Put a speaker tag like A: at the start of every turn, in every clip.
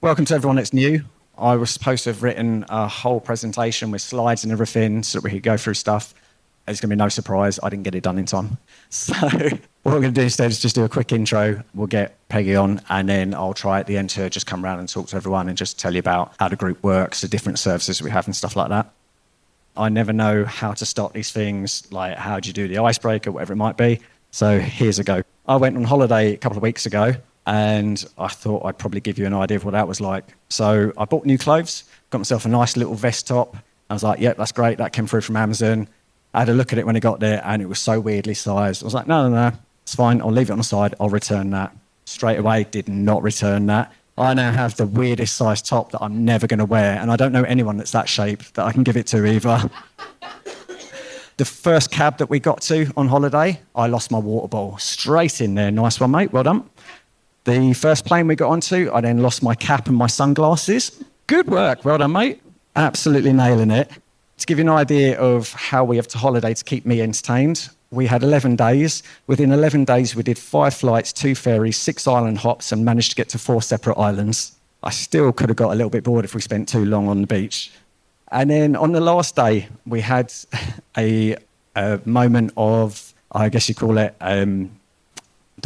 A: Welcome to everyone that's new. I was supposed to have written a whole presentation with slides and everything so that we could go through stuff. It's going to be no surprise, I didn't get it done in time. So what we're going to do instead is just do a quick intro. We'll get Peggy on, and then I'll try at the end to just come around and talk to everyone and just tell you about how the group works, the different services we have and stuff like that. I never know how to start these things, like how do you do the icebreaker, whatever it might be. So here's a go. I went on holiday a couple of weeks ago, and I thought I'd probably give you an idea of what that was like. So I bought new clothes, got myself a nice little vest top. I was like, yep, that's great. That came through from Amazon. I had a look at it when it got there, and it was so weirdly sized. I was like, no, it's fine. I'll leave it on the side. I'll return that. Straight away, did not return that. I now have the weirdest sized top that I'm never going to wear, and I don't know anyone that's that shape that I can give it to either. The first cab that we got to on holiday, I lost my water bottle. Straight in there. Nice one, mate. Well done. The first plane we got onto, I then lost my cap and my sunglasses. Good work. Well done, mate. Absolutely nailing it. To give you an idea of how we have to holiday to keep me entertained, we had 11 days. Within 11 days, we did 5 flights, 2 ferries, 6 island hops, and managed to get to 4 separate islands. I still could have got a little bit bored if we spent too long on the beach. And then on the last day, we had a moment of, I guess you call it, the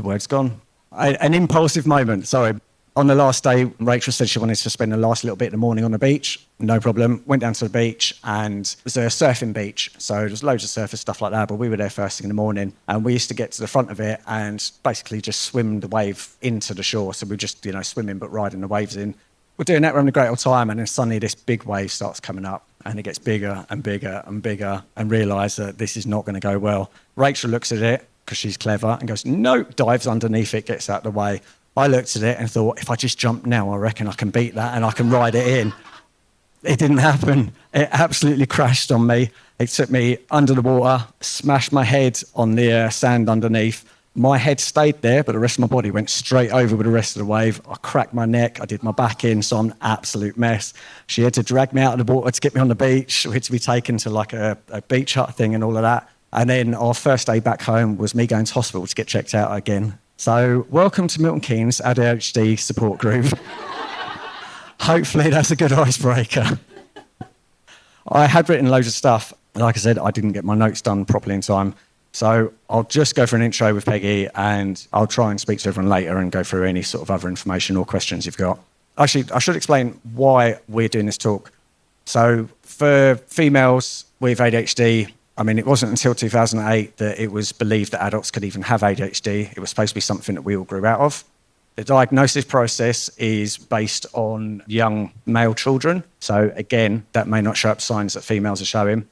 A: word's gone. An impulsive moment, sorry. On the last day, Rachel said she wanted to spend the last little bit of the morning on the beach. No problem. Went down to the beach, and it was a surfing beach. So there's loads of surfers, stuff like that, but we were there first thing in the morning, and we used to get to the front of it and basically just swim the wave into the shore. So we're just, swimming but riding the waves in. We're doing that, we're having a great old time, and then suddenly this big wave starts coming up, and it gets bigger and bigger and bigger, and realise that this is not going to go well. Rachel looks at it, because she's clever, and goes, no, dives underneath it, gets out of the way. I looked at it and thought, if I just jump now, I reckon I can beat that and I can ride it in. It didn't happen. It absolutely crashed on me. It took me under the water, smashed my head on the sand underneath. My head stayed there, but the rest of my body went straight over with the rest of the wave. I cracked my neck. I did my back in, so I'm an absolute mess. She had to drag me out of the water to get me on the beach. We had to be taken to like a beach hut thing and all of that. And then our first day back home was me going to hospital to get checked out again. So welcome to Milton Keynes ADHD support group. Hopefully that's a good icebreaker. I had written loads of stuff. Like I said, I didn't get my notes done properly in time. So I'll just go for an intro with Peggy, and I'll try and speak to everyone later and go through any sort of other information or questions you've got. Actually, I should explain why we're doing this talk. So for females with ADHD, it wasn't until 2008 that it was believed that adults could even have ADHD. It was supposed to be something that we all grew out of. The diagnosis process is based on young male children. So again, that may not show up signs that females are showing.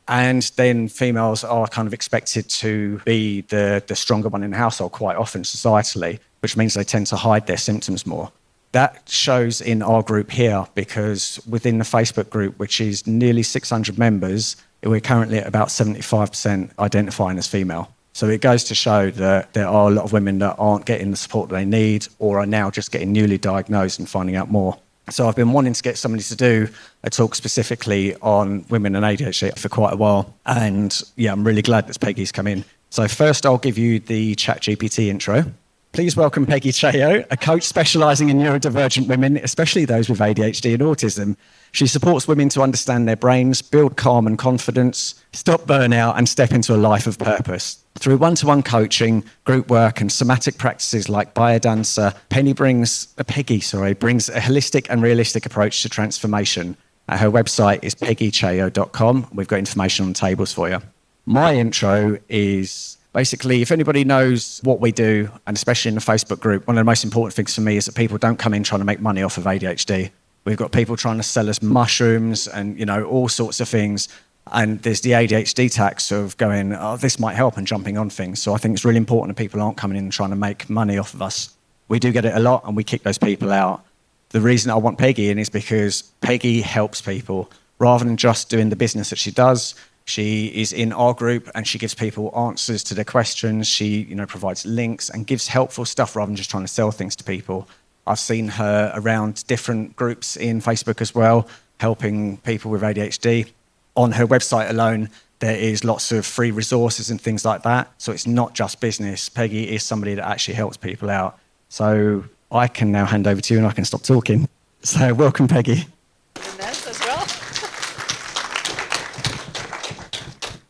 A: And then females are kind of expected to be the stronger one in the household quite often societally, which means they tend to hide their symptoms more. That shows in our group here, because within the Facebook group, which is nearly 600 members, we're currently at about 75% identifying as female. So it goes to show that there are a lot of women that aren't getting the support they need, or are now just getting newly diagnosed and finding out more. So I've been wanting to get somebody to do a talk specifically on women and ADHD for quite a while. And yeah, I'm really glad that Peggy's come in. So first I'll give you the ChatGPT intro. Please welcome Peggy Cheyo, a coach specialising in neurodivergent women, especially those with ADHD and autism. She supports women to understand their brains, build calm and confidence, stop burnout, and step into a life of purpose. Through one-to-one coaching, group work, and somatic practices like biodancer, Peggy brings a holistic and realistic approach to transformation. Her website is peggycheyo.com. We've got information on the tables for you. My intro is basically, if anybody knows what we do, and especially in the Facebook group, one of the most important things for me is that people don't come in trying to make money off of ADHD. We've got people trying to sell us mushrooms and, all sorts of things. And there's the ADHD tax of going, oh, this might help, and jumping on things. So I think it's really important that people aren't coming in and trying to make money off of us. We do get it a lot, and we kick those people out. The reason I want Peggy in is because Peggy helps people. Rather than just doing the business that she does, she is in our group and she gives people answers to their questions. She, provides links and gives helpful stuff rather than just trying to sell things to people. I've seen her around different groups in Facebook as well, helping people with ADHD. On her website alone, there is lots of free resources and things like that. So it's not just business. Peggy is somebody that actually helps people out. So I can now hand over to you and I can stop talking. So welcome, Peggy.
B: As well.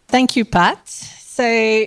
B: Thank you, Pat. So,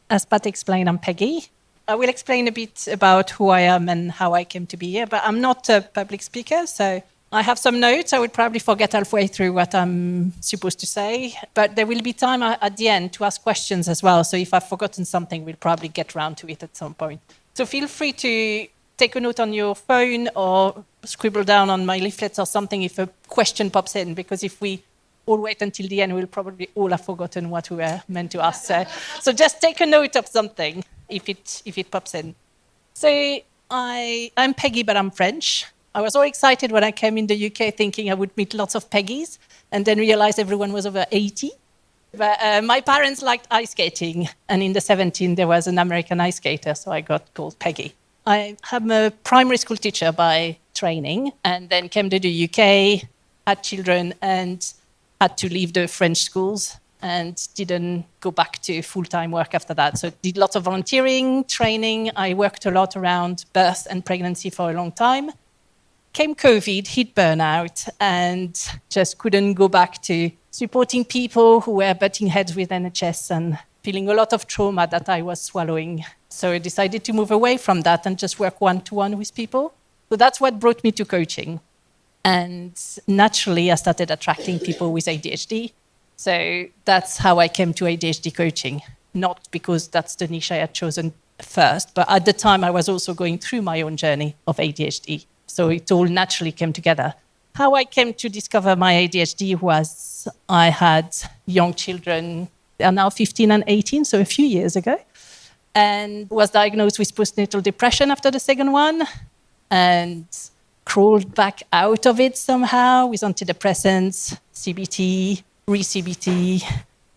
B: as Pat explained, I'm Peggy. I will explain a bit about who I am and how I came to be here, but I'm not a public speaker, so I have some notes. I would probably forget halfway through what I'm supposed to say, but there will be time at the end to ask questions as well. So if I've forgotten something, we'll probably get around to it at some point. So feel free to take a note on your phone or scribble down on my leaflets or something if a question pops in, because if we all wait until the end, we'll probably all have forgotten what we were meant to ask. So just take a note of something if it pops in. So I'm Peggy, but I'm French. I was all excited when I came in the UK thinking I would meet lots of Peggys, and then realized everyone was over 80. But my parents liked ice skating, and in the 70s there was an American ice skater, so I got called Peggy. I am a primary school teacher by training, and then came to the UK, had children, and had to leave the French schools and didn't go back to full-time work after that. So did lots of volunteering, training. I worked a lot around birth and pregnancy for a long time. Came COVID, hit burnout, and just couldn't go back to supporting people who were butting heads with NHS and feeling a lot of trauma that I was swallowing. So I decided to move away from that and just work one-to-one with people. So that's what brought me to coaching. And naturally, I started attracting people with ADHD. So that's how I came to ADHD coaching, not because that's the niche I had chosen first, but at the time I was also going through my own journey of ADHD. So it all naturally came together. How I came to discover my ADHD was I had young children, they are now 15 and 18, so a few years ago, and was diagnosed with postnatal depression after the second one, and crawled back out of it somehow with antidepressants, CBT, re-CBT,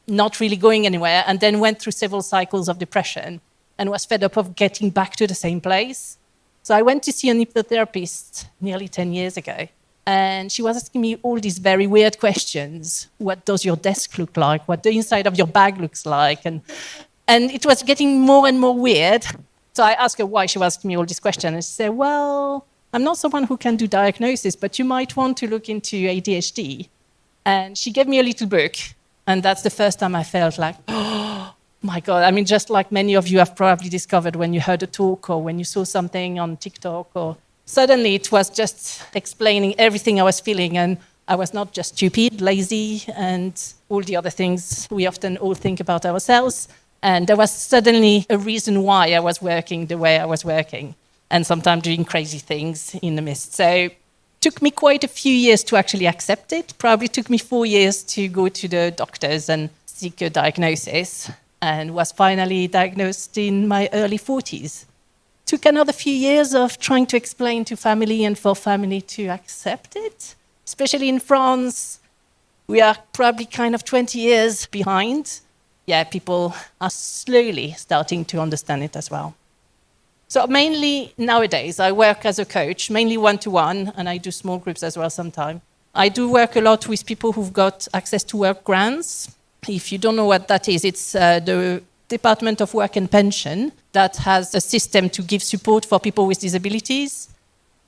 B: not really going anywhere, and then went through several cycles of depression and was fed up of getting back to the same place. So I went to see an hypnotherapist nearly 10 years ago, and she was asking me all these very weird questions. What does your desk look like? What the inside of your bag looks like? And it was getting more and more weird. So I asked her why she was asking me all these questions, and she said, well, I'm not someone who can do diagnosis, but you might want to look into ADHD. And she gave me a little book, and that's the first time I felt like, oh my God. I mean, just like many of you have probably discovered when you heard a talk or when you saw something on TikTok, or suddenly it was just explaining everything I was feeling, and I was not just stupid, lazy, and all the other things we often all think about ourselves. And there was suddenly a reason why I was working the way I was working, and sometimes doing crazy things in the midst. So it took me quite a few years to actually accept it. Probably took me 4 years to go to the doctors and seek a diagnosis, and was finally diagnosed in my early 40s. Took another few years of trying to explain to family and for family to accept it. Especially in France, we are probably kind of 20 years behind. Yeah, people are slowly starting to understand it as well. So mainly nowadays, I work as a coach, mainly one-to-one, and I do small groups as well sometimes. I do work a lot with people who've got access to work grants. If you don't know what that is, it's the Department of Work and Pension that has a system to give support for people with disabilities.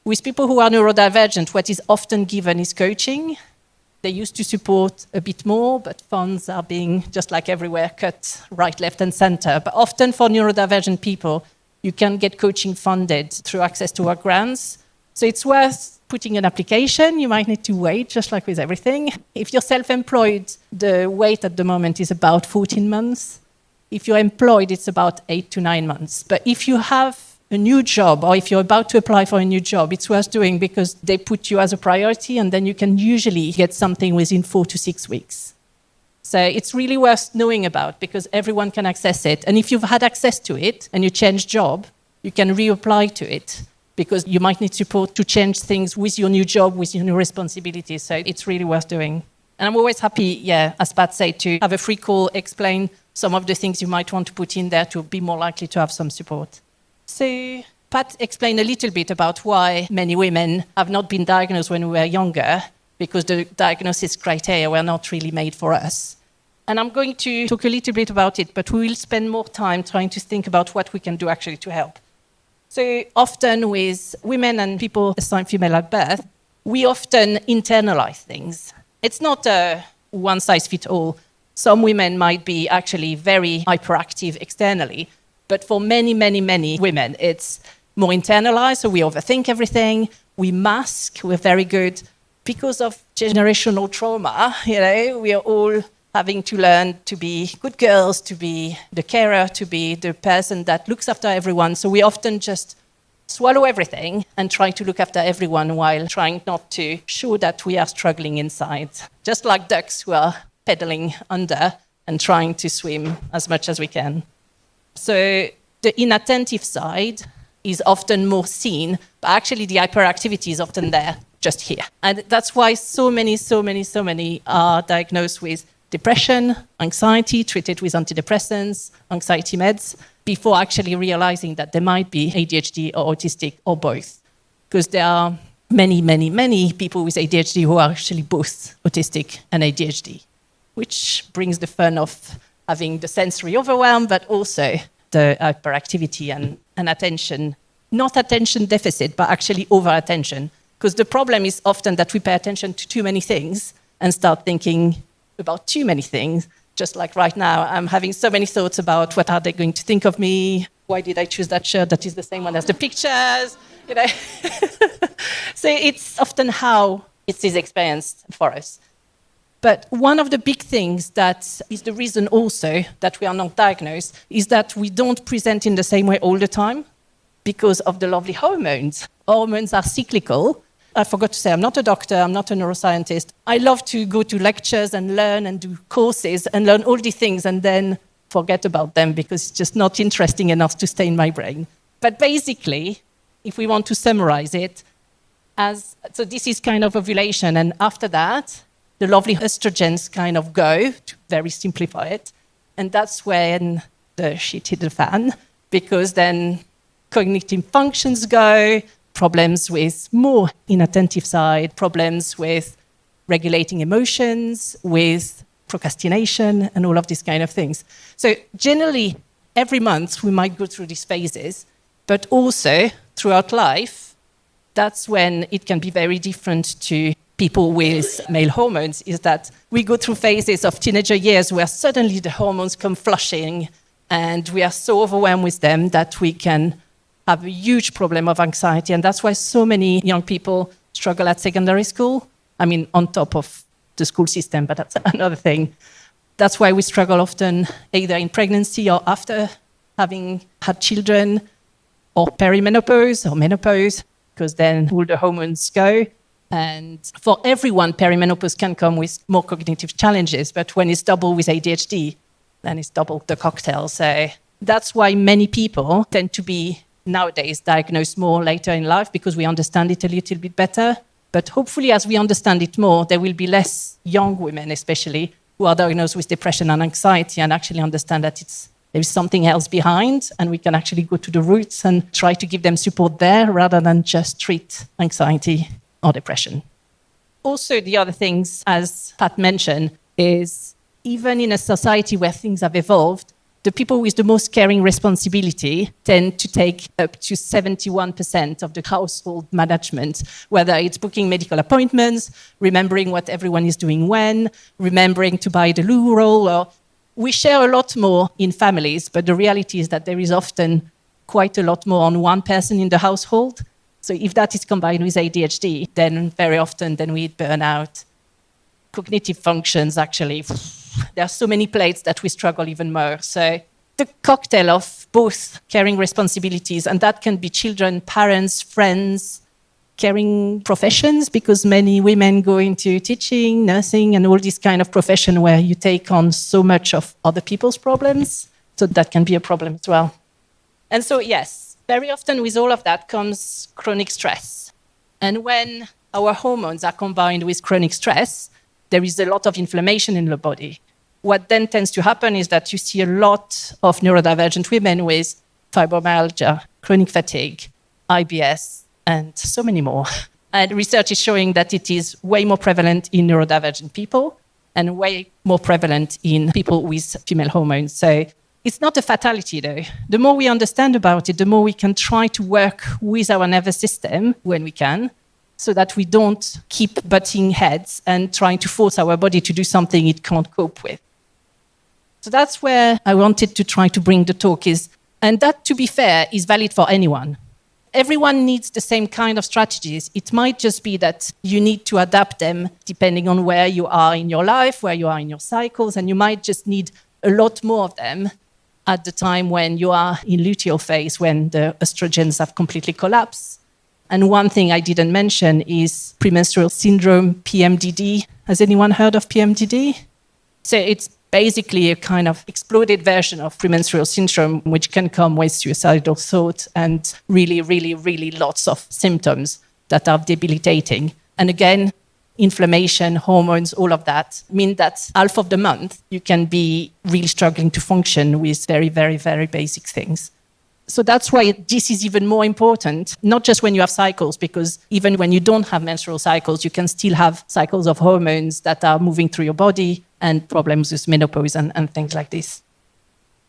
B: With people who are neurodivergent, what is often given is coaching. They used to support a bit more, but funds are being, just like everywhere, cut right, left, and center. But often for neurodivergent people, you can get coaching funded through access to work grants. So it's worth putting an application. You might need to wait, just like with everything. If you're self-employed, the wait at the moment is about 14 months. If you're employed, it's about 8 to 9 months. But if you have a new job, or if you're about to apply for a new job, it's worth doing because they put you as a priority, and then you can usually get something within 4 to 6 weeks. So it's really worth knowing about because everyone can access it. And if you've had access to it and you change job, you can reapply to it because you might need support to change things with your new job, with your new responsibilities. So it's really worth doing. And I'm always happy, as Pat said, to have a free call, explain some of the things you might want to put in there to be more likely to have some support. So Pat explained a little bit about why many women have not been diagnosed when we were younger, because the diagnosis criteria were not really made for us. And I'm going to talk a little bit about it, but we will spend more time trying to think about what we can do actually to help. So often with women and people assigned female at birth, we often internalize things. It's not a one-size-fits-all. Some women might be actually very hyperactive externally, but for many, many, many women, it's more internalized, so we overthink everything, we mask, we're very good. Because of generational trauma, we are all having to learn to be good girls, to be the carer, to be the person that looks after everyone. So we often just swallow everything and try to look after everyone while trying not to show that we are struggling inside. Just like ducks who are pedaling under and trying to swim as much as we can. So the inattentive side is often more seen, but actually the hyperactivity is often there, just here. And that's why so many are diagnosed with depression, anxiety, treated with antidepressants, anxiety meds, before actually realizing that they might be ADHD or autistic or both. Because there are many people with ADHD who are actually both autistic and ADHD, which brings the fun of having the sensory overwhelm, but also the hyperactivity and attention, not attention deficit, but actually over-attention. Because the problem is often that we pay attention to too many things and start thinking about too many things. Just like right now, I'm having so many thoughts about what are they going to think of me? Why did I choose that shirt that is the same one as the pictures? So it's often how it is experienced for us. But one of the big things that is the reason also that we are not diagnosed is that we don't present in the same way all the time because of the lovely hormones. Hormones are cyclical. I forgot to say, I'm not a doctor, I'm not a neuroscientist. I love to go to lectures and learn and do courses and learn all these things and then forget about them because it's just not interesting enough to stay in my brain. But basically, if we want to summarize it, so this is kind of ovulation, and after that, the lovely estrogens kind of go, to very simplify it, and that's when the shit hit the fan, because then cognitive functions go, problems with more inattentive side, problems with regulating emotions, with procrastination, and all of these kind of things. So generally, every month we might go through these phases, but also throughout life, that's when it can be very different to people with male hormones, is that we go through phases of teenager years where suddenly the hormones come flushing and we are so overwhelmed with them that we can have a huge problem of anxiety. And that's why so many young people struggle at secondary school. I mean, on top of the school system, but that's another thing. That's why we struggle often either in pregnancy or after having had children, or perimenopause or menopause, because then all the hormones go. And for everyone, perimenopause can come with more cognitive challenges, but when it's double with ADHD, then it's double the cocktail. So that's why many people tend to be nowadays diagnosed more later in life, because we understand it a little bit better. But hopefully, as we understand it more, there will be less young women, especially, who are diagnosed with depression and anxiety and actually understand that there is something else behind, and we can actually go to the roots and try to give them support there rather than just treat anxiety or depression. Also, the other things, as Pat mentioned, is even in a society where things have evolved, the people with the most caring responsibility tend to take up to 71% of the household management, whether it's booking medical appointments, remembering what everyone is doing when, remembering to buy the loo roll. Or we share a lot more in families, but the reality is that there is often quite a lot more on one person in the household. So if that is combined with ADHD, then very often then we burn out. Cognitive functions, actually, there are so many plates that we struggle even more. So the cocktail of both caring responsibilities, and that can be children, parents, friends, caring professions, because many women go into teaching, nursing, and all this kind of profession where you take on so much of other people's problems. So that can be a problem as well. And so, yes, very often with all of that comes chronic stress. And when our hormones are combined with chronic stress, there is a lot of inflammation in the body. What then tends to happen is that you see a lot of neurodivergent women with fibromyalgia, chronic fatigue, IBS, and so many more. And research is showing that it is way more prevalent in neurodivergent people and way more prevalent in people with female hormones. So it's not a fatality, though. The more we understand about it, the more we can try to work with our nervous system when we can, so that we don't keep butting heads and trying to force our body to do something it can't cope with. So that's where I wanted to try to bring the talk is, and that, to be fair, is valid for anyone. Everyone needs the same kind of strategies. It might just be that you need to adapt them depending on where you are in your life, where you are in your cycles, and you might just need a lot more of them at the time when you are in luteal phase, when the estrogens have completely collapsed. And one thing I didn't mention is premenstrual syndrome, PMDD. Has anyone heard of PMDD? So it's basically a kind of exploded version of premenstrual syndrome, which can come with suicidal thoughts and really, really, really lots of symptoms that are debilitating. And again, inflammation, hormones, all of that mean that half of the month you can be really struggling to function with very, very, very basic things. So that's why this is even more important, not just when you have cycles, because even when you don't have menstrual cycles, you can still have cycles of hormones that are moving through your body and problems with menopause and things like this.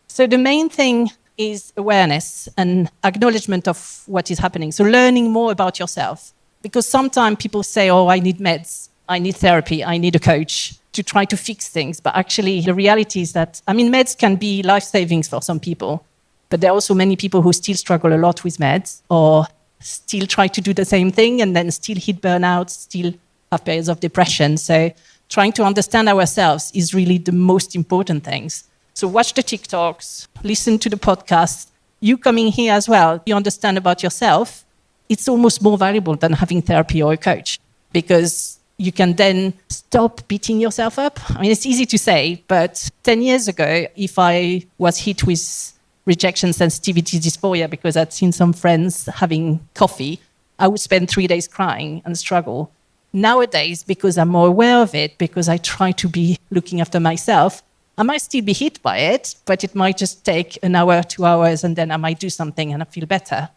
B: So the main thing is awareness and acknowledgement of what is happening. So learning more about yourself, because sometimes people say, oh, I need meds, I need therapy, I need a coach to try to fix things. But actually the reality is that, meds can be life savings for some people. But there are also many people who still struggle a lot with meds or still try to do the same thing and then still hit burnout, still have periods of depression. So trying to understand ourselves is really the most important things. So watch the TikToks, listen to the podcast. You coming here as well, you understand about yourself. It's almost more valuable than having therapy or a coach because you can then stop beating yourself up. It's easy to say, but 10 years ago, if I was hit with rejection sensitivity dysphoria because I'd seen some friends having coffee, I would spend 3 days crying and struggle. Nowadays, because I'm more aware of it, because I try to be looking after myself, I might still be hit by it, but it might just take an hour, 2 hours, and then I might do something and I feel better.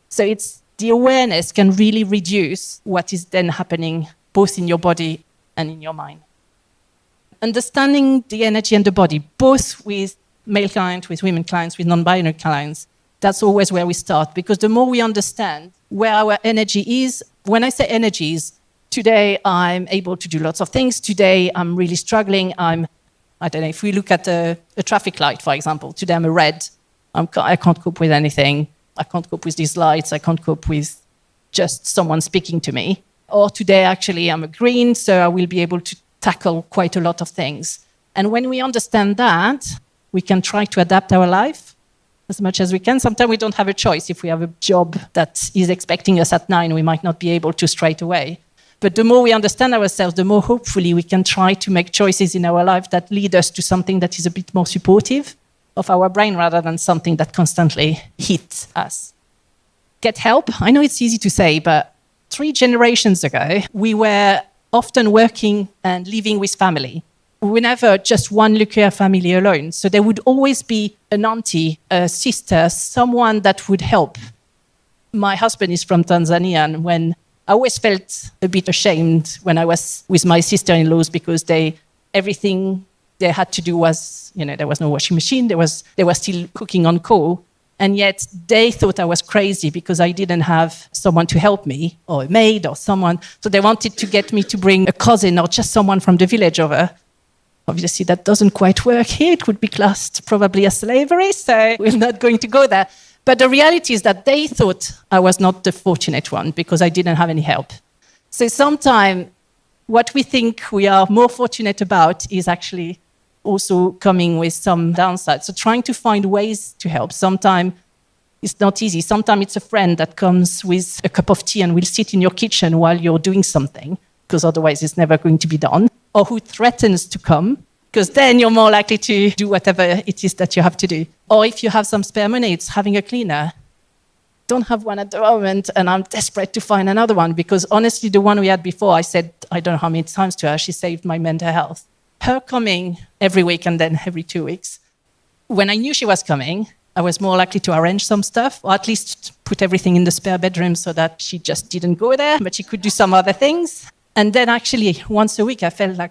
B: So it's the awareness can really reduce what is then happening both in your body and in your mind. Understanding the energy and the body, both with male clients, with women clients, with non-binary clients, that's always where we start. Because the more we understand where our energy is, when I say energies, today I'm able to do lots of things. Today I'm really struggling. I don't know, if we look at a traffic light, for example, today I'm a red. I can't cope with anything. I can't cope with these lights. I can't cope with just someone speaking to me. Or today, actually, I'm a green, so I will be able to tackle quite a lot of things. And when we understand that, we can try to adapt our life as much as we can. Sometimes we don't have a choice. If we have a job that is expecting us at 9, we might not be able to straight away. But the more we understand ourselves, the more hopefully we can try to make choices in our life that lead us to something that is a bit more supportive of our brain rather than something that constantly hits us. Get help. I know it's easy to say, but 3 generations ago, we were often working and living with family. We were never just one nuclear family alone. So there would always be an auntie, a sister, someone that would help. My husband is from Tanzania, and when I always felt a bit ashamed when I was with my sister-in-laws because everything they had to do was, there was no washing machine, they were still cooking on coal. And yet they thought I was crazy because I didn't have someone to help me, or a maid or someone. So they wanted to get me to bring a cousin or just someone from the village over. Obviously, that doesn't quite work here. It would be classed probably as slavery, so we're not going to go there. But the reality is that they thought I was not the fortunate one because I didn't have any help. So sometimes what we think we are more fortunate about is actually also coming with some downsides. So trying to find ways to help. Sometimes it's not easy. Sometimes it's a friend that comes with a cup of tea and will sit in your kitchen while you're doing something, because otherwise it's never going to be done. Or who threatens to come, because then you're more likely to do whatever it is that you have to do. Or if you have some spare money, it's having a cleaner. Don't have one at the moment, and I'm desperate to find another one, because honestly, the one we had before, I said, I don't know how many times to her, she saved my mental health. Her coming every week and then every 2 weeks. When I knew she was coming, I was more likely to arrange some stuff, or at least put everything in the spare bedroom so that she just didn't go there, but she could do some other things. And then actually, once a week, I felt like,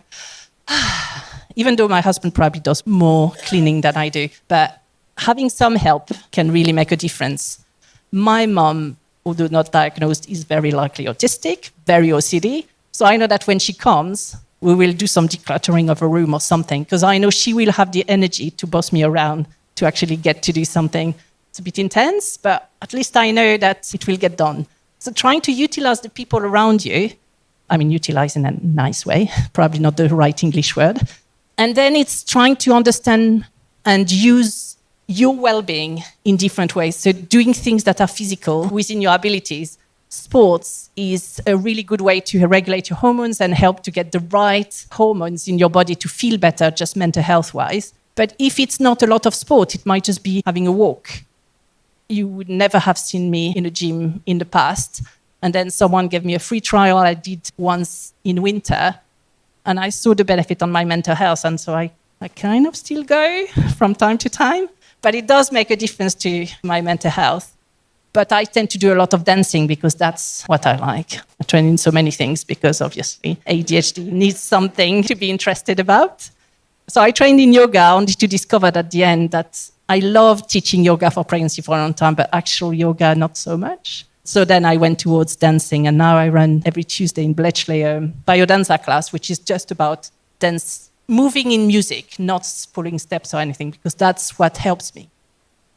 B: even though my husband probably does more cleaning than I do, but having some help can really make a difference. My mom although not diagnosed, is very likely autistic, very OCD. So I know that when she comes, we will do some decluttering of a room or something, because I know she will have the energy to boss me around to actually get to do something. It's a bit intense, but at least I know that it will get done. So trying to utilize the people around you, I mean, utilize in a nice way, probably not the right English word. And then it's trying to understand and use your well-being in different ways. So doing things that are physical within your abilities. Sports is a really good way to regulate your hormones and help to get the right hormones in your body to feel better, just mental health-wise. But if it's not a lot of sport, it might just be having a walk. You would never have seen me in a gym in the past. And then someone gave me a free trial I did once in winter. And I saw the benefit on my mental health. And so I kind of still go from time to time. But it does make a difference to my mental health. But I tend to do a lot of dancing because that's what I like. I train in so many things because obviously ADHD needs something to be interested about. So I trained in yoga only to discover at the end that I love teaching yoga for pregnancy for a long time, but actual yoga, not so much. So then I went towards dancing, and now I run every Tuesday in Bletchley a biodanza class, which is just about dance, moving in music, not following steps or anything, because that's what helps me.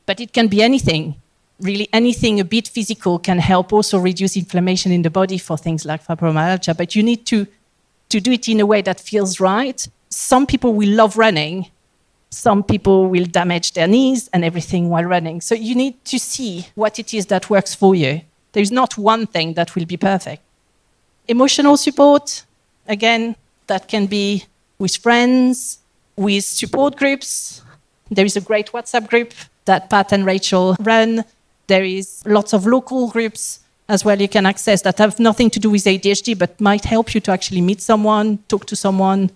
B: But it can be anything. Really, anything a bit physical can help also reduce inflammation in the body for things like fibromyalgia, but you need to do it in a way that feels right. Some people will love running. Some people will damage their knees and everything while running. So you need to see what it is that works for you. There's not one thing that will be perfect. Emotional support, again, that can be with friends, with support groups. There is a great WhatsApp group that Pat and Rachel run. There is lots of local groups as well you can access that have nothing to do with ADHD, but might help you to actually meet someone, talk to someone,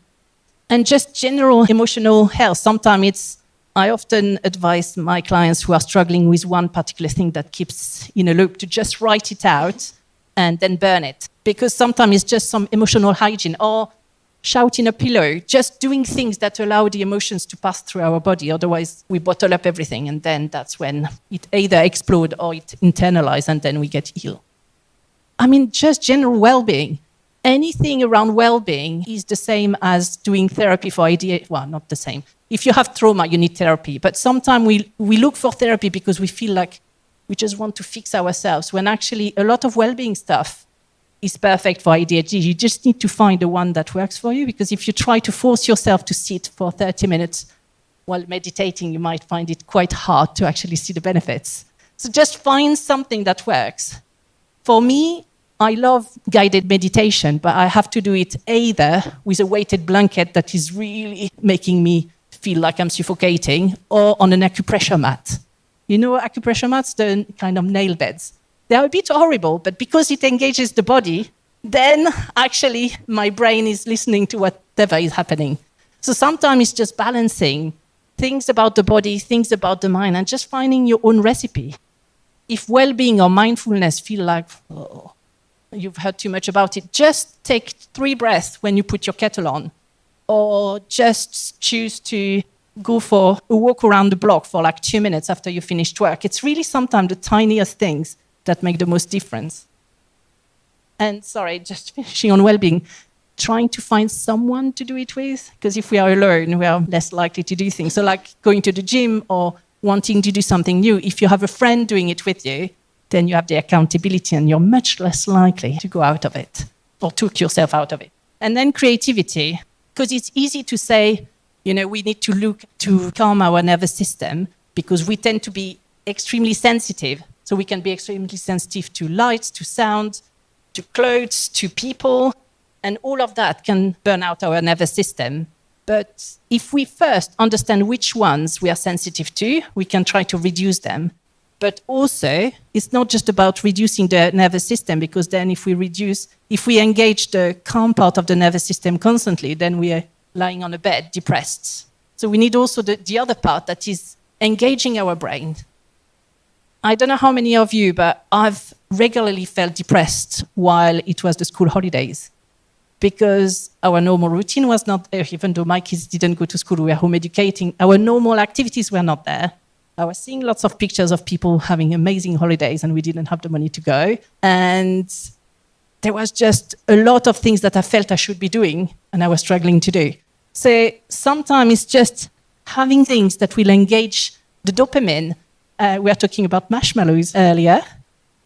B: and just general emotional health. Sometimes I often advise my clients who are struggling with one particular thing that keeps in a loop to just write it out and then burn it. Because sometimes it's just some emotional hygiene or shout in a pillow, just doing things that allow the emotions to pass through our body. Otherwise, we bottle up everything, and then that's when it either explodes or it internalizes, and then we get ill. I mean, just general well-being. Anything around well-being is the same as doing therapy for ADHD. Well, not the same. If you have trauma, you need therapy. But sometimes we look for therapy because we feel like we just want to fix ourselves, when actually a lot of well-being stuff is perfect for ADHD. You just need to find the one that works for you, because if you try to force yourself to sit for 30 minutes while meditating, you might find it quite hard to actually see the benefits. So just find something that works. For me, I love guided meditation, but I have to do it either with a weighted blanket that is really making me feel like I'm suffocating, or on an acupressure mat. You know acupressure mats, the kind of nail beds. They are a bit horrible, but because it engages the body, then actually my brain is listening to whatever is happening. So sometimes it's just balancing things about the body, things about the mind, and just finding your own recipe. If well-being or mindfulness feel like, oh, you've heard too much about it, just take 3 breaths when you put your kettle on, or just choose to go for a walk around the block for like 2 minutes after you finished work. It's really sometimes the tiniest things that make the most difference. And sorry, just finishing on well-being, trying to find someone to do it with, because if we are alone, we are less likely to do things. So like going to the gym or wanting to do something new, if you have a friend doing it with you, then you have the accountability and you're much less likely to go out of it or talk yourself out of it. And then creativity, because it's easy to say, you know, we need to look to calm our nervous system because we tend to be extremely sensitive. So we can be extremely sensitive to lights, to sound, to clothes, to people, and all of that can burn out our nervous system. But if we first understand which ones we are sensitive to, we can try to reduce them. But also, it's not just about reducing the nervous system, because then if we engage the calm part of the nervous system constantly, then we are lying on a bed, depressed. So we need also the other part that is engaging our brain. I don't know how many of you, but I've regularly felt depressed while it was the school holidays, because our normal routine was not there. Even though my kids didn't go to school, we were home educating, our normal activities were not there. I was seeing lots of pictures of people having amazing holidays and we didn't have the money to go. And there was just a lot of things that I felt I should be doing and I was struggling to do. So sometimes it's just having things that will engage the dopamine. We were talking about marshmallows earlier.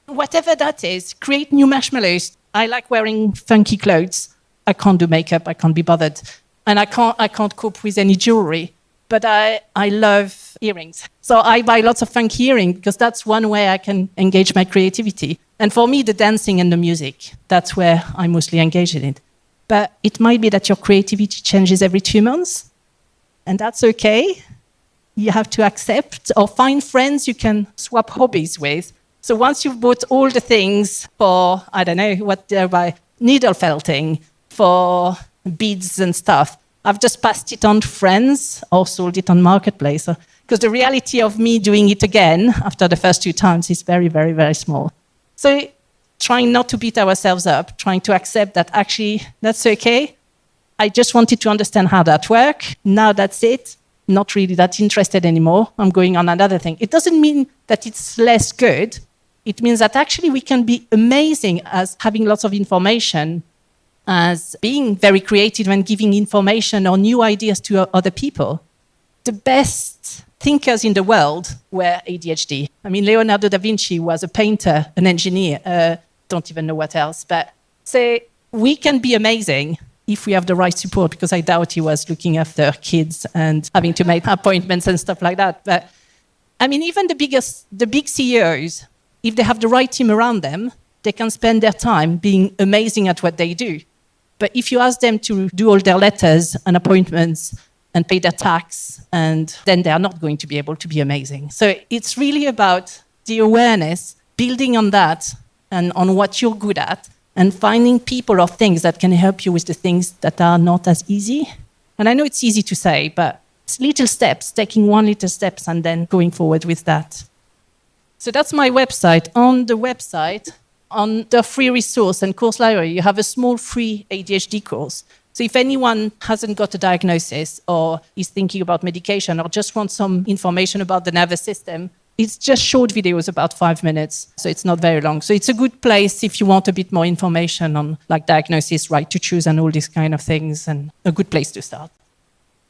B: Whatever that is, create new marshmallows. I like wearing funky clothes. I can't do makeup. I can't be bothered. And I can't cope with any jewelry. But I love earrings. So I buy lots of funky earrings because that's one way I can engage my creativity. And for me, the dancing and the music, that's where I'm mostly engaged in it. But it might be that your creativity changes every 2 months. And that's okay. You have to accept or find friends you can swap hobbies with. So once you've bought all the things for, I don't know, what they're by needle felting, for beads and stuff, I've just passed it on to friends or sold it on Marketplace. Because the reality of me doing it again after the first 2 times is very, very, very small. So trying not to beat ourselves up, trying to accept that actually that's okay. I just wanted to understand how that works. Now that's it. Not really that interested anymore. I'm going on another thing. It doesn't mean that it's less good. It means that actually we can be amazing as having lots of information, as being very creative and giving information or new ideas to other people. The best thinkers in the world were ADHD. I mean, Leonardo da Vinci was a painter, an engineer, don't even know what else. But so we can be amazing if we have the right support, because I doubt he was looking after kids and having to make appointments and stuff like that. But I mean, even the big CEOs, if they have the right team around them, they can spend their time being amazing at what they do. But if you ask them to do all their letters and appointments and pay their tax, and then they are not going to be able to be amazing. So it's really about the awareness, building on that and on what you're good at, and finding people or things that can help you with the things that are not as easy. And I know it's easy to say, but it's little steps, taking one little steps and then going forward with that. So that's my website. On the website, on the free resource and course library, you have a small free ADHD course. So if anyone hasn't got a diagnosis or is thinking about medication or just wants some information about the nervous system, it's just short videos, about 5 minutes, so it's not very long. So it's a good place if you want a bit more information on like diagnosis, right to choose and all these kind of things, and a good place to start.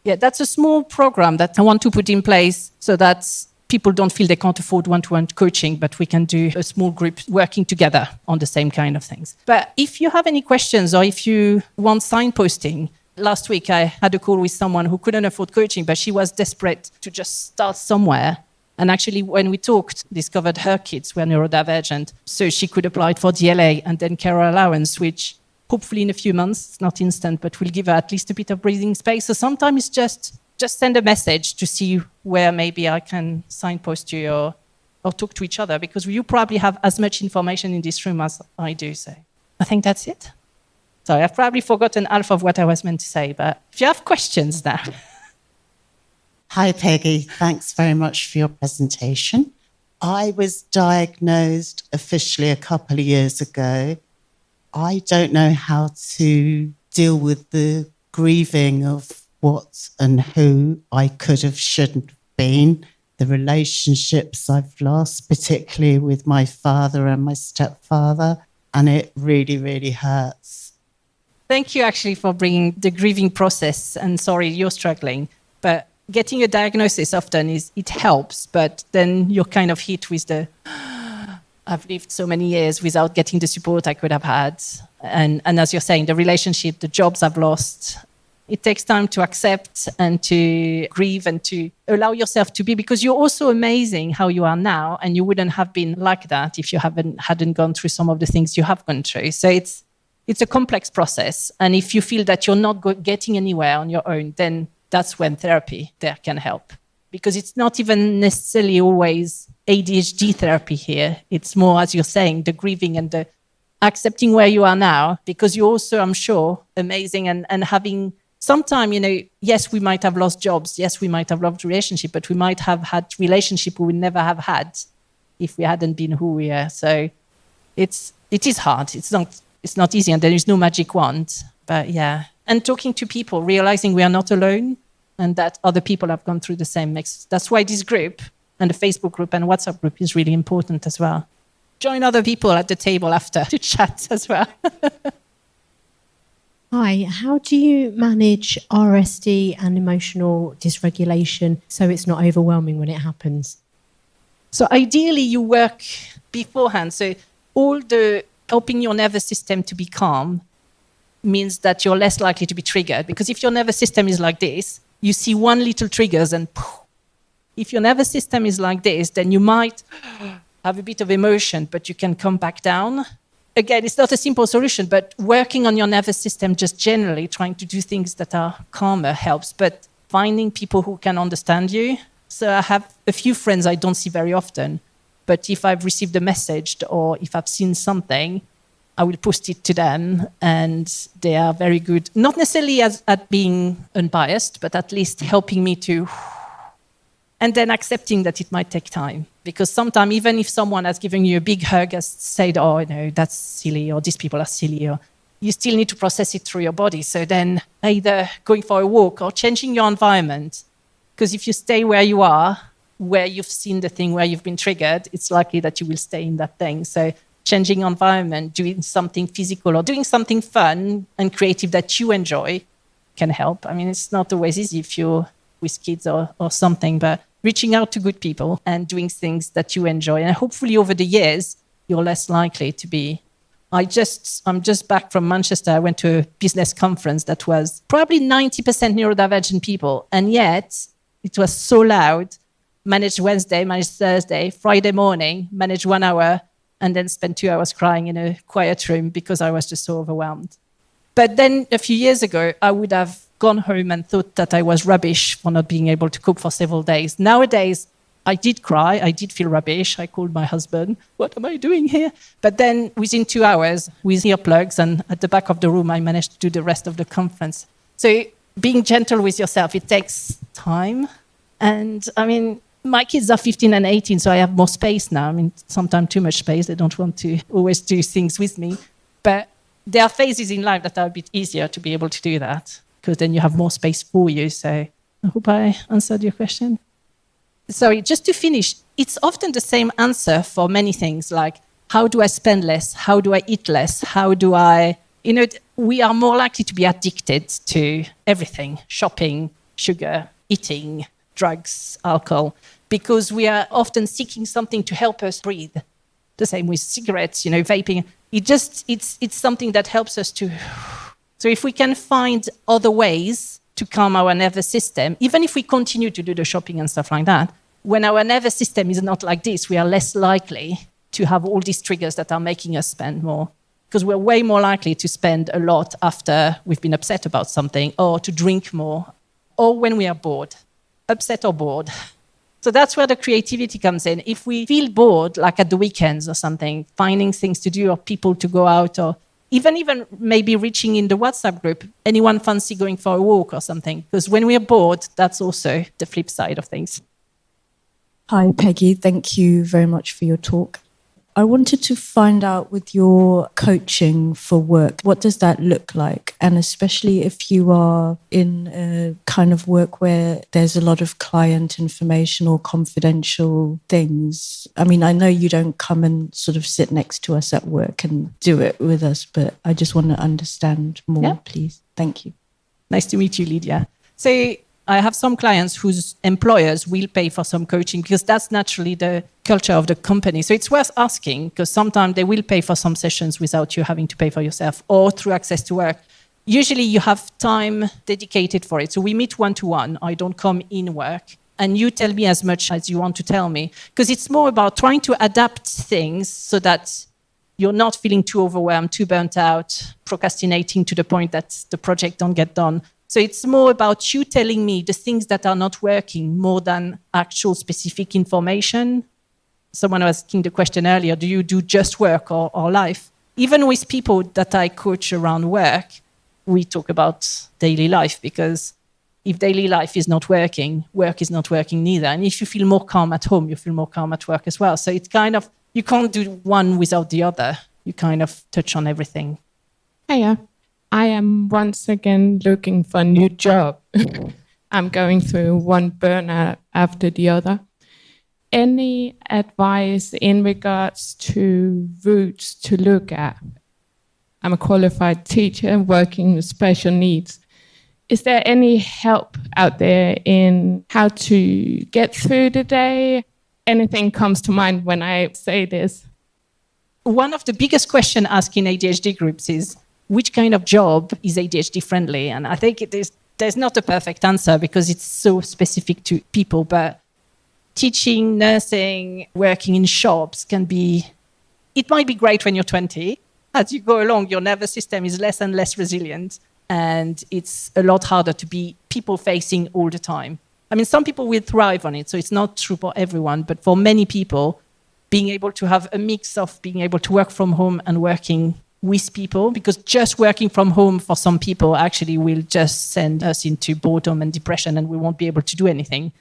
B: Yeah, that's a small program that I want to put in place so that people don't feel they can't afford one-to-one coaching, but we can do a small group working together on the same kind of things. But if you have any questions or if you want signposting, last week I had a call with someone who couldn't afford coaching, but she was desperate to just start somewhere. And actually, when we talked, discovered her kids were neurodivergent, so she could apply for DLA and then care allowance, which hopefully in a few months, it's not instant, but will give her at least a bit of breathing space. So sometimes it's just send a message to see where maybe I can signpost you or talk to each other, because you probably have as much information in this room as I do. So I think that's it. Sorry, I've probably forgotten half of what I was meant to say, but if you have questions now.
C: Hi, Peggy. Thanks very much for your presentation. I was diagnosed officially a couple of years ago. I don't know how to deal with the grieving of what and who I could have, shouldn't have been, the relationships I've lost, particularly with my father and my stepfather, and it really, really hurts.
B: Thank you actually for bringing the grieving process, and sorry you're struggling, but getting a diagnosis often it helps, but then you're kind of hit with I've lived so many years without getting the support I could have had. And as you're saying, the relationship, the jobs I've lost, it takes time to accept and to grieve and to allow yourself to be, because you're also amazing how you are now, and you wouldn't have been like that if you hadn't gone through some of the things you have gone through. So it's a complex process. And if you feel that you're not getting anywhere on your own, then that's when therapy there can help. Because it's not even necessarily always ADHD therapy here. It's more, as you're saying, the grieving and the accepting where you are now, because you're also, I'm sure, amazing and having sometime, yes, we might have lost jobs. Yes, we might have lost relationship, but we might have had relationship we would never have had if we hadn't been who we are. So it is hard. It's not easy, and there is no magic wand. But yeah, and talking to people, realizing we are not alone, and that other people have gone through the same mix. That's why this group And the Facebook group and WhatsApp group is really important as well. Join other people at the table after to chat as well.
D: Hi, how do you manage RSD and emotional dysregulation so it's not overwhelming when it happens?
B: So ideally you work beforehand. So all the helping your nervous system to be calm means that you're less likely to be triggered. Because if your nervous system is like this, you see one little triggers and poof. If your nervous system is like this, then you might have a bit of emotion, but you can come back down. Again, it's not a simple solution, but working on your nervous system, just generally trying to do things that are calmer helps. But finding people who can understand you. So I have a few friends I don't see very often, but if I've received a message or if I've seen something, I will post it to them, and they are very good, not necessarily at being unbiased, but at least helping me to, and then accepting that it might take time. Because sometimes, even if someone has given you a big hug, has said, oh, no, that's silly, or these people are silly, or you still need to process it through your body. So then either going for a walk or changing your environment. Because if you stay where you are, where you've seen the thing, where you've been triggered, it's likely that you will stay in that thing. So changing environment, doing something physical or doing something fun and creative that you enjoy can help. I mean, it's not always easy if you're with kids or something, but reaching out to good people and doing things that you enjoy. And hopefully over the years, you're less likely to be. I'm just back from Manchester. I went to a business conference that was probably 90% neurodivergent people. And yet it was so loud. Managed Wednesday, managed Thursday, Friday morning, managed 1 hour, and then spent 2 hours crying in a quiet room because I was just so overwhelmed. But then a few years ago, I would have gone home and thought that I was rubbish for not being able to cook for several days. Nowadays, I did cry. I did feel rubbish. I called my husband, what am I doing here? But then within 2 hours, with earplugs and at the back of the room, I managed to do the rest of the conference. So being gentle with yourself, it takes time. And I mean, my kids are 15 and 18, so I have more space now. I mean, sometimes too much space. They don't want to always do things with me. But there are phases in life that are a bit easier to be able to do that, because then you have more space for you. So I hope I answered your question. Sorry, just to finish, it's often the same answer for many things, like how do I spend less? How do I eat less? How do I, we are more likely to be addicted to everything, shopping, sugar, eating, drugs, alcohol, because we are often seeking something to help us breathe. The same with cigarettes, vaping. It's something that helps us to. So if we can find other ways to calm our nervous system, even if we continue to do the shopping and stuff like that, when our nervous system is not like this, we are less likely to have all these triggers that are making us spend more. Because we're way more likely to spend a lot after we've been upset about something, or to drink more, or when we are bored, upset or bored. So that's where the creativity comes in. If we feel bored, like at the weekends or something, finding things to do or people to go out, or even maybe reaching in the WhatsApp group, anyone fancy going for a walk or something? Because when we're bored, that's also the flip side of things.
D: Hi, Peggy. Thank you very much for your talk. I wanted to find out, with your coaching for work, what does that look like? And especially if you are in a kind of work where there's a lot of client information or confidential things. I mean, I know you don't come and sort of sit next to us at work and do it with us, but I just want to understand more, please. Thank you.
B: Nice to meet you, Lydia. So I have some clients whose employers will pay for some coaching, because that's naturally the culture of the company. So it's worth asking, because sometimes they will pay for some sessions without you having to pay for yourself, or through Access to Work. Usually you have time dedicated for it. So we meet one-to-one. I don't come in work. And you tell me as much as you want to tell me, because it's more about trying to adapt things so that you're not feeling too overwhelmed, too burnt out, procrastinating to the point that the project don't get done. So it's more about you telling me the things that are not working more than actual specific information. Someone was asking the question earlier, do you do just work or life? Even with people that I coach around work, we talk about daily life, because if daily life is not working, work is not working neither. And if you feel more calm at home, you feel more calm at work as well. So it's kind of, you can't do one without the other. You kind of touch on everything.
E: Hiya. I am once again looking for a new job. I'm going through one burnout after the other. any advice in regards to routes to look at? I'm a qualified teacher working with special needs. Is there any help out there in how to get through the day? Anything comes to mind when I say this?
B: One of the biggest questions asked in ADHD groups is, which kind of job is ADHD friendly? And I think there's not a perfect answer because it's so specific to people, but teaching, nursing, working in shops it might be great when you're 20. As you go along, your nervous system is less and less resilient, and it's a lot harder to be people-facing all the time. I mean, some people will thrive on it, so it's not true for everyone, but for many people, being able to have a mix of being able to work from home and working with people, because just working from home for some people actually will just send us into boredom and depression, and we won't be able to do anything.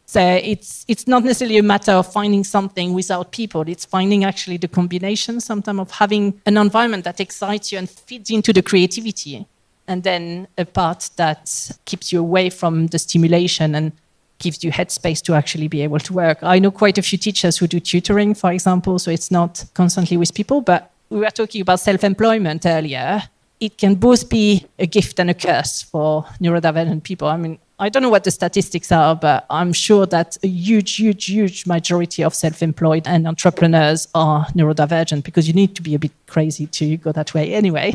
B: So it's not necessarily a matter of finding something without people. It's finding actually the combination sometimes of having an environment that excites you and feeds into the creativity, and then a part that keeps you away from the stimulation and gives you headspace to actually be able to work. I know quite a few teachers who do tutoring, for example, so it's not constantly with people, but we were talking about self-employment earlier. It can both be a gift and a curse for neurodivergent people. I mean, I don't know what the statistics are, but I'm sure that a huge majority of self-employed and entrepreneurs are neurodivergent, because you need to be a bit crazy to go that way anyway.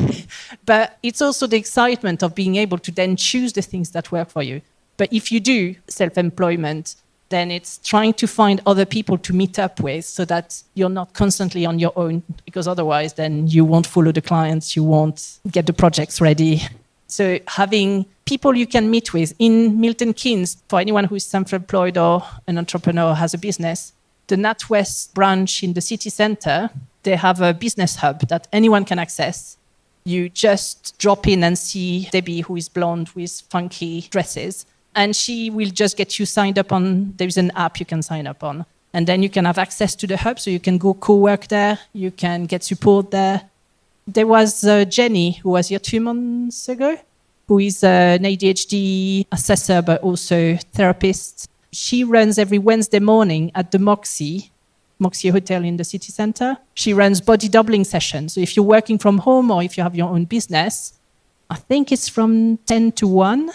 B: But it's also the excitement of being able to then choose the things that work for you. But if you do self-employment, then it's trying to find other people to meet up with so that you're not constantly on your own, because otherwise then you won't follow the clients, you won't get the projects ready. So having people you can meet with. In Milton Keynes, for anyone who is self-employed or an entrepreneur or has a business, the NatWest branch in the city centre, they have a business hub that anyone can access. You just drop in and see Debbie, who is blonde with funky dresses, and she will just get you signed up on, there's an app you can sign up on. And then you can have access to the hub, so you can go co-work there, you can get support there. There was Jenny, who was here 2 months ago, who is an ADHD assessor, but also therapist. She runs every Wednesday morning at the Moxie Hotel in the city centre. She runs body doubling sessions. So if you're working from home or if you have your own business, I think it's from 10 to 1.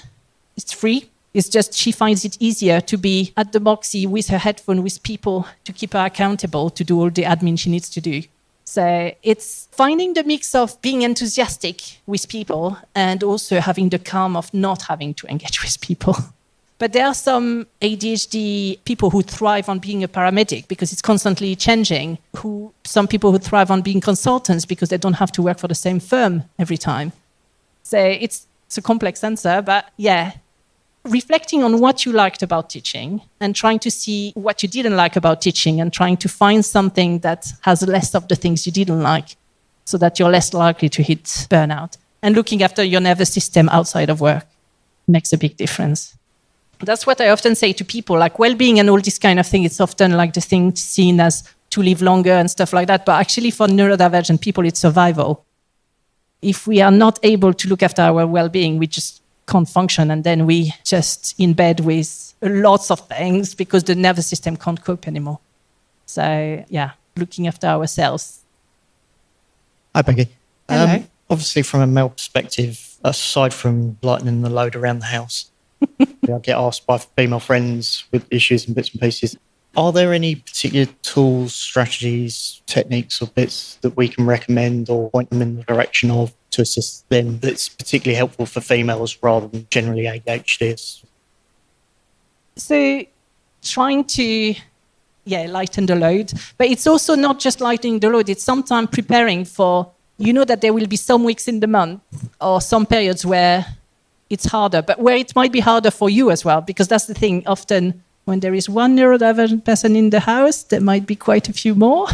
B: It's free. It's just she finds it easier to be at the Moxie with her headphone with people to keep her accountable to do all the admin she needs to do. So it's finding the mix of being enthusiastic with people and also having the calm of not having to engage with people. But there are some ADHD people who thrive on being a paramedic because it's constantly changing. Some people who thrive on being consultants because they don't have to work for the same firm every time. So it's a complex answer, but yeah, reflecting on what you liked about teaching and trying to see what you didn't like about teaching and trying to find something that has less of the things you didn't like so that you're less likely to hit burnout. And looking after your nervous system outside of work makes a big difference. That's what I often say to people, like well-being and all this kind of thing, it's often like the thing seen as to live longer and stuff like that. But actually for neurodivergent people, it's survival. If we are not able to look after our well-being, we just can't function, and then we just in bed with lots of things because the nervous system can't cope anymore. So yeah, looking after ourselves.
F: Hi, Peggy.
B: Hello.
F: Obviously, from a male perspective, aside from lightening the load around the house, I get asked by female friends with issues and bits and pieces. Are there any particular tools, strategies, techniques or bits that we can recommend or point them in the direction of to assist them that's particularly helpful for females rather than generally ADHD?
B: So trying to, lighten the load. But it's also not just lightening the load. It's sometimes preparing for, that there will be some weeks in the month or some periods where it's harder, but where it might be harder for you as well, because that's the thing. Often when there is one neurodivergent person in the house, there might be quite a few more.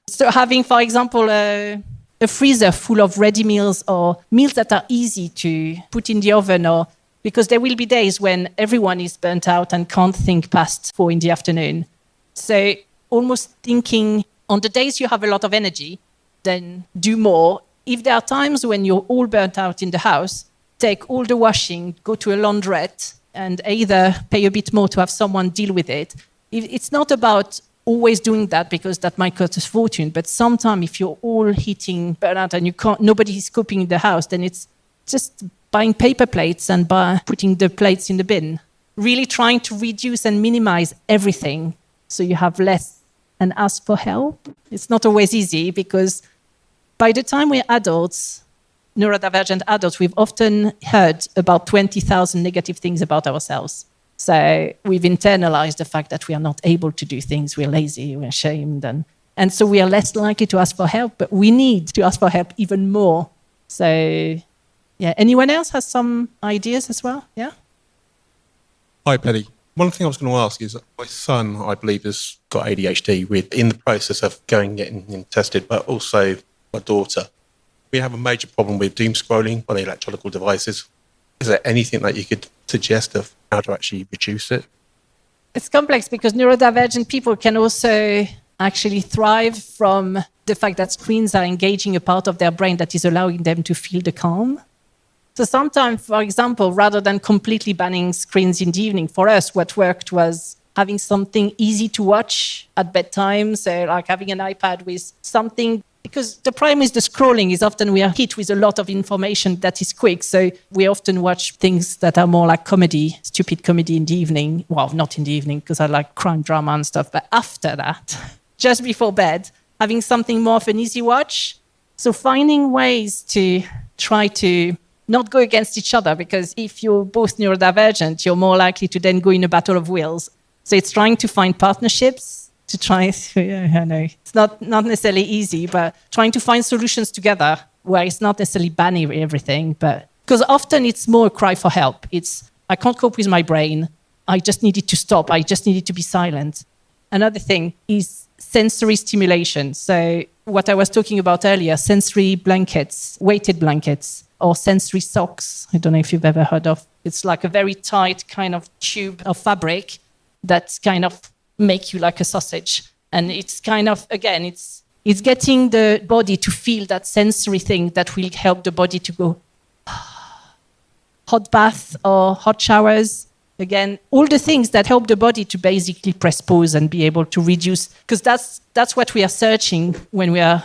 B: So having, for example, a freezer full of ready meals or meals that are easy to put in the oven, or because there will be days when everyone is burnt out and can't think past 4 p.m. So almost thinking on the days you have a lot of energy, then do more. If there are times when you're all burnt out in the house, take all the washing, go to a laundrette, and either pay a bit more to have someone deal with it, It's not about always doing that because that might cost us fortune. But sometimes if you're all hitting burnout and nobody is cooking in the house, then it's just buying paper plates and putting the plates in the bin. Really trying to reduce and minimize everything so you have less and ask for help. It's not always easy because by the time we're adults, neurodivergent adults, we've often heard about 20,000 negative things about ourselves. So we've internalized the fact that we are not able to do things, we're lazy, we're ashamed, and so we are less likely to ask for help, but we need to ask for help even more. So, yeah, anyone else has some ideas as well? Yeah?
G: Hi, Peggy. One thing I was going to ask is my son, I believe, has got ADHD. We're in the process of getting him tested, but also my daughter. We have a major problem with doom scrolling on electronic devices. Is there anything that you could suggest of how to actually reduce it?
B: It's complex because neurodivergent people can also actually thrive from the fact that screens are engaging a part of their brain that is allowing them to feel the calm. So sometimes, for example, rather than completely banning screens in the evening, for us, what worked was having something easy to watch at bedtime. So like having an iPad with something, because the problem is the scrolling is often we are hit with a lot of information that is quick. So we often watch things that are more like comedy, stupid comedy in the evening. Well, not in the evening because I like crime drama and stuff, but after that, just before bed, having something more of an easy watch. So finding ways to try to not go against each other, because if you're both neurodivergent, you're more likely to then go in a battle of wills. So it's trying to find partnerships to try, I know, it's not necessarily easy, but trying to find solutions together where it's not necessarily banning everything, but because often it's more a cry for help. It's, I can't cope with my brain. I just need it to stop. I just need it to be silent. Another thing is sensory stimulation. So what I was talking about earlier, sensory blankets, weighted blankets, or sensory socks. I don't know if you've ever heard of. It's like a very tight kind of tube of fabric that kind of make you like a sausage. And it's kind of, again, it's getting the body to feel that sensory thing that will help the body to go hot bath or hot showers. Again, all the things that help the body to basically press pause and be able to reduce, because that's what we are searching when we are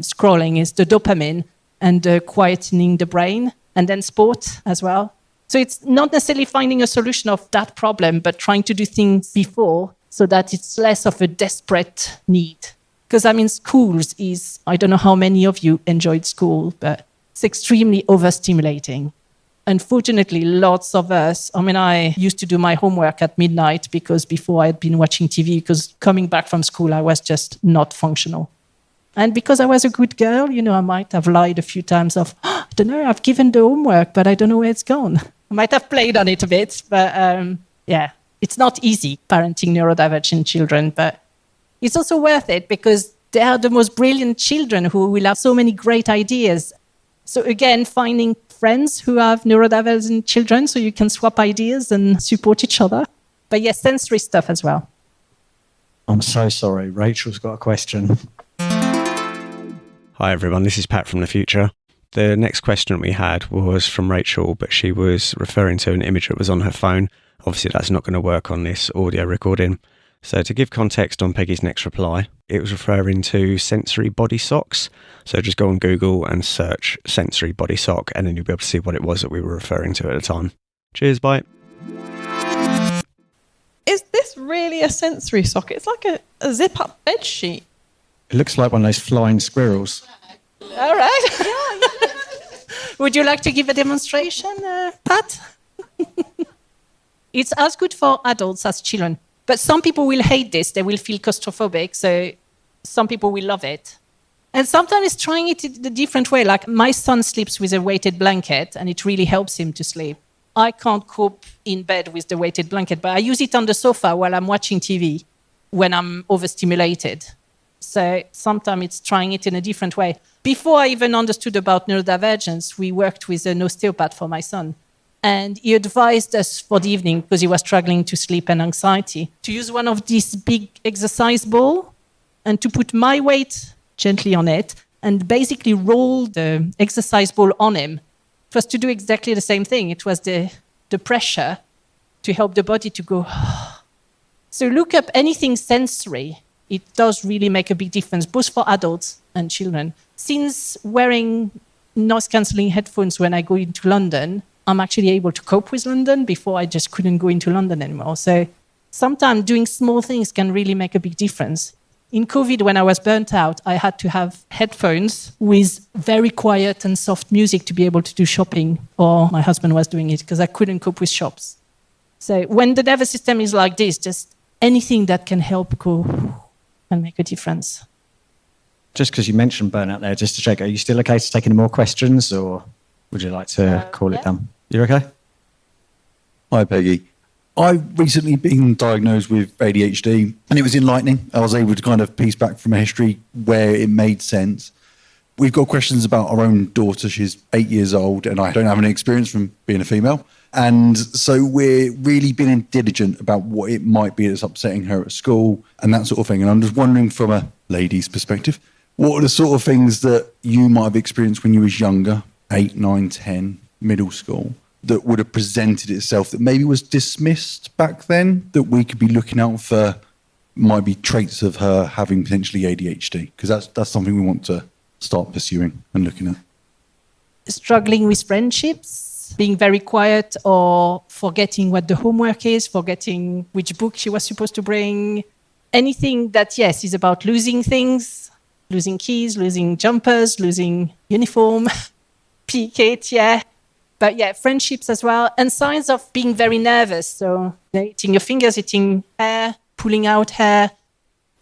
B: scrolling, is the dopamine and quietening the brain, and then sport as well. So it's not necessarily finding a solution of that problem, but trying to do things before so that it's less of a desperate need. Because, I mean, schools is, I don't know how many of you enjoyed school, but it's extremely overstimulating. Unfortunately, lots of us, I mean, I used to do my homework at midnight because before I had been watching TV, because coming back from school, I was just not functional. And because I was a good girl, you know, I might have lied a few times of, I don't know, I've given the homework, but I don't know where it's gone. I might have played on it a bit, but yeah, it's not easy parenting neurodivergent children, but it's also worth it because they are the most brilliant children who will have so many great ideas. So again, finding friends who have neurodivergent children so you can swap ideas and support each other. But yes, sensory stuff as well.
A: I'm so sorry. Rachel's got a question.
H: Hi everyone, this is Pat from the future. The next question we had was from Rachel, but she was referring to an image that was on her phone. Obviously that's not going to work on this audio recording. So to give context on Peggy's next reply, it was referring to sensory body socks. So just go on Google and search sensory body sock and then you'll be able to see what it was that we were referring to at the time. Cheers, bye.
I: Is this really a sensory sock? It's like a zip-up bed sheet.
A: It looks like one of those flying squirrels.
B: All right. Would you like to give a demonstration, Pat? It's as good for adults as children. But some people will hate this. They will feel claustrophobic. So some people will love it. And sometimes trying it in a different way. Like my son sleeps with a weighted blanket and it really helps him to sleep. I can't cope in bed with the weighted blanket, but I use it on the sofa while I'm watching TV when I'm overstimulated. So sometimes it's trying it in a different way. Before I even understood about neurodivergence, we worked with an osteopath for my son. And he advised us for the evening, because he was struggling to sleep and anxiety, to use one of these big exercise balls and to put my weight gently on it and basically roll the exercise ball on him. It was to do exactly the same thing. It was the pressure to help the body to go. So look up anything sensory. It does really make a big difference, both for adults and children. Since wearing noise-cancelling headphones when I go into London, I'm actually able to cope with London. Before, I just couldn't go into London anymore. So sometimes doing small things can really make a big difference. In COVID, when I was burnt out, I had to have headphones with very quiet and soft music to be able to do shopping, or my husband was doing it because I couldn't cope with shops. So when the nervous system is like this, just anything that can help go and make a difference.
A: Just because you mentioned burnout there, just to check, are you still okay to take any more questions, or would you like to call it done? You're okay?
J: Hi, Peggy. I've recently been diagnosed with ADHD, and it was enlightening. I was able to kind of piece back from a history where it made sense. We've got questions about our own daughter. She's 8 years old, and I don't have any experience from being a female. And so we're really being diligent about what it might be that's upsetting her at school and that sort of thing. And I'm just wondering, from a lady's perspective, what are the sort of things that you might have experienced when you was younger, 8, 9, 10, middle school, that would have presented itself that maybe was dismissed back then, that we could be looking out for, might be traits of her having potentially ADHD? Because that's something we want to start pursuing and looking at.
B: Struggling with friendships, being very quiet, or forgetting what the homework is, forgetting which book she was supposed to bring. Anything that, yes, is about losing things, losing keys, losing jumpers, losing uniform, PE kit, yeah. But yeah, friendships as well. And signs of being very nervous. So eating your fingers, eating hair, pulling out hair,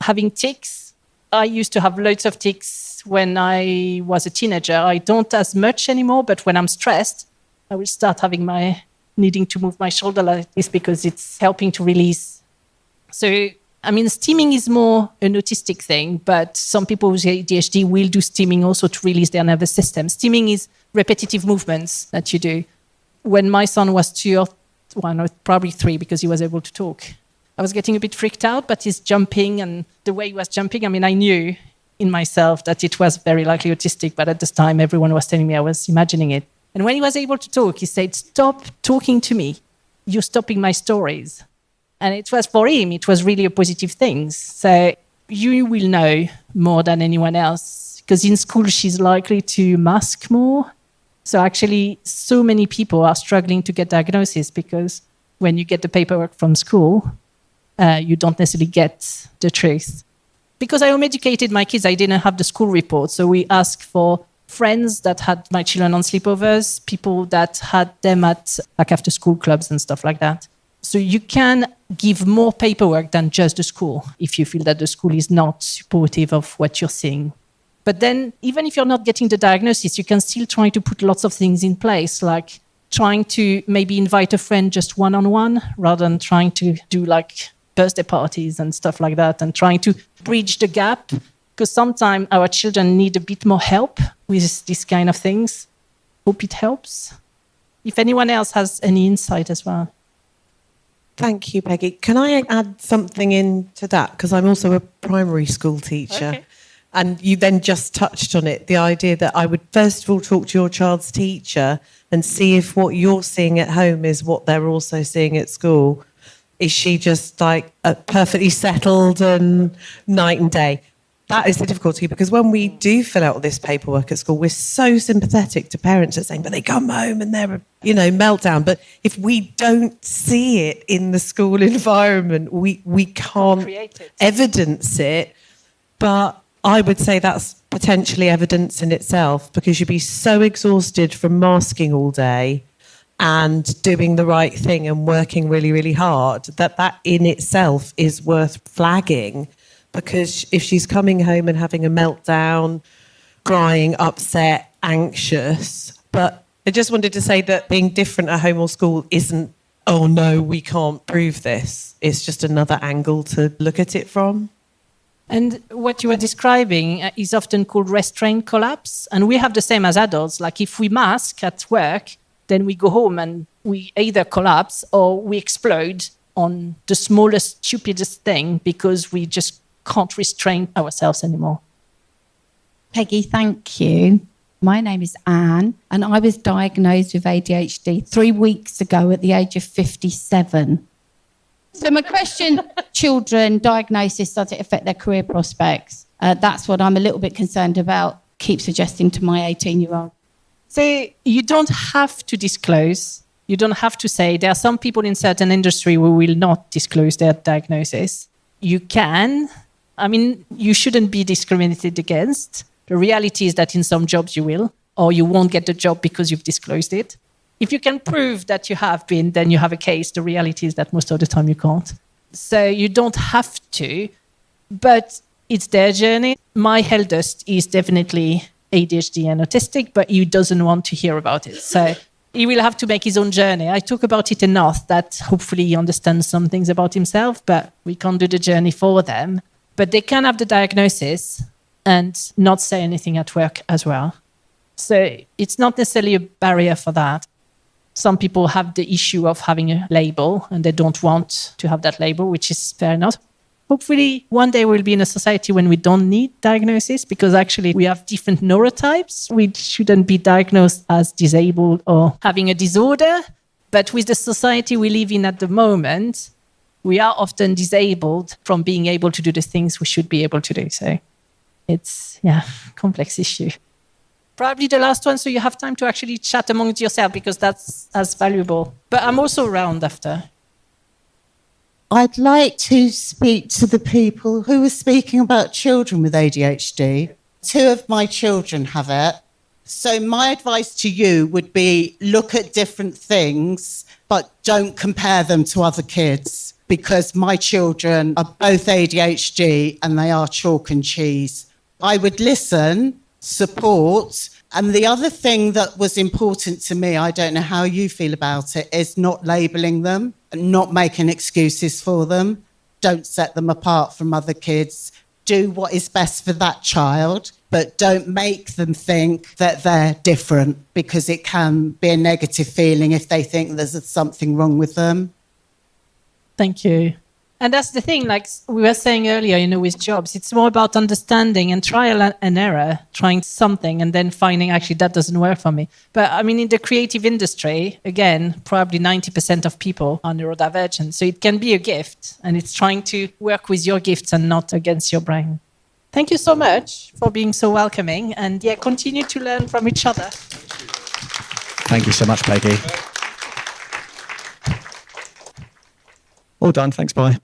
B: having tics. I used to have loads of tics when I was a teenager. I don't as much anymore, but when I'm stressed, I will start having needing to move my shoulder like this because it's helping to release. So, I mean, steaming is more an autistic thing, but some people with ADHD will do steaming also to release their nervous system. Steaming is repetitive movements that you do. When my son was 2 or probably 3 because he was able to talk, I was getting a bit freaked out, but he's jumping, and the way he was jumping, I mean, I knew in myself that it was very likely autistic, but at this time, everyone was telling me I was imagining it. And when he was able to talk, he said, "Stop talking to me. You're stopping my stories." And it was, for him, it was really a positive thing. So you will know more than anyone else, because in school, she's likely to mask more. So actually, so many people are struggling to get diagnosis because when you get the paperwork from school, you don't necessarily get the truth. Because I home-educated my kids, I didn't have the school report. So we asked for friends that had my children on sleepovers, people that had them at like after-school clubs and stuff like that. So you can give more paperwork than just the school if you feel that the school is not supportive of what you're seeing. But then even if you're not getting the diagnosis, you can still try to put lots of things in place, like trying to maybe invite a friend just one-on-one rather than trying to do like birthday parties and stuff like that, and trying to bridge the gap, because sometimes our children need a bit more help with these kind of things. Hope it helps. If anyone else has any insight as well.
K: Thank you, Peggy. Can I add something into that? Because I'm also a primary school teacher.
B: Okay.
K: And you then just touched on it, the idea that I would first of all talk to your child's teacher and see if what you're seeing at home is what they're also seeing at school. Is she just like perfectly settled and night and day? That is the difficulty, because when we do fill out all this paperwork at school, we're so sympathetic to parents that are saying, but they come home and they're, meltdown. But if we don't see it in the school environment, we can't evidence it. But I would say that's potentially evidence in itself, because you'd be so exhausted from masking all day and doing the right thing and working really, really hard, that in itself is worth flagging. Because if she's coming home and having a meltdown, crying, upset, anxious, but I just wanted to say that being different at home or school isn't, oh no, we can't prove this. It's just another angle to look at it from.
B: And what you were describing is often called restraint collapse. And we have the same as adults. Like if we mask at work, then we go home and we either collapse or we explode on the smallest, stupidest thing because we just can't restrain ourselves anymore.
L: Peggy, thank you. My name is Anne, and I was diagnosed with ADHD 3 weeks ago at the age of 57. So my question, children, diagnosis, does it affect their career prospects? That's what I'm a little bit concerned about, keep suggesting to my 18-year-old.
B: So you don't have to disclose. You don't have to say. There are some people in certain industry who will not disclose their diagnosis. You can. I mean, you shouldn't be discriminated against. The reality is that in some jobs you will, or you won't get the job because you've disclosed it. If you can prove that you have been, then you have a case. The reality is that most of the time you can't. So you don't have to, but it's their journey. My eldest is definitely ADHD and autistic, but he doesn't want to hear about it. So he will have to make his own journey. I talk about it enough that hopefully he understands some things about himself, but we can't do the journey for them. But they can have the diagnosis and not say anything at work as well. So it's not necessarily a barrier for that. Some people have the issue of having a label and they don't want to have that label, which is fair enough. Hopefully one day we'll be in a society when we don't need diagnosis, because actually we have different neurotypes. We shouldn't be diagnosed as disabled or having a disorder. But with the society we live in at the moment, we are often disabled from being able to do the things we should be able to do. So it's, complex issue. Probably the last one, so you have time to actually chat amongst yourself, because that's as valuable. But I'm also around after.
C: I'd like to speak to the people who were speaking about children with ADHD. 2 of my children have it. So my advice to you would be look at different things, but don't compare them to other kids, because my children are both ADHD and they are chalk and cheese. I would listen, support. And the other thing that was important to me, I don't know how you feel about it, is not labelling them, not making excuses for them. Don't set them apart from other kids. Do what is best for that child, but don't make them think that they're different, because it can be a negative feeling if they think there's something wrong with them.
B: Thank you. And that's the thing, like we were saying earlier, with jobs, it's more about understanding and trial and error, trying something and then finding actually that doesn't work for me. But I mean, in the creative industry, again, probably 90% of people are neurodivergent. So it can be a gift, and it's trying to work with your gifts and not against your brain. Thank you so much for being so welcoming, and continue to learn from each other.
A: Thank you so much, Peggy. All done. Thanks. Bye.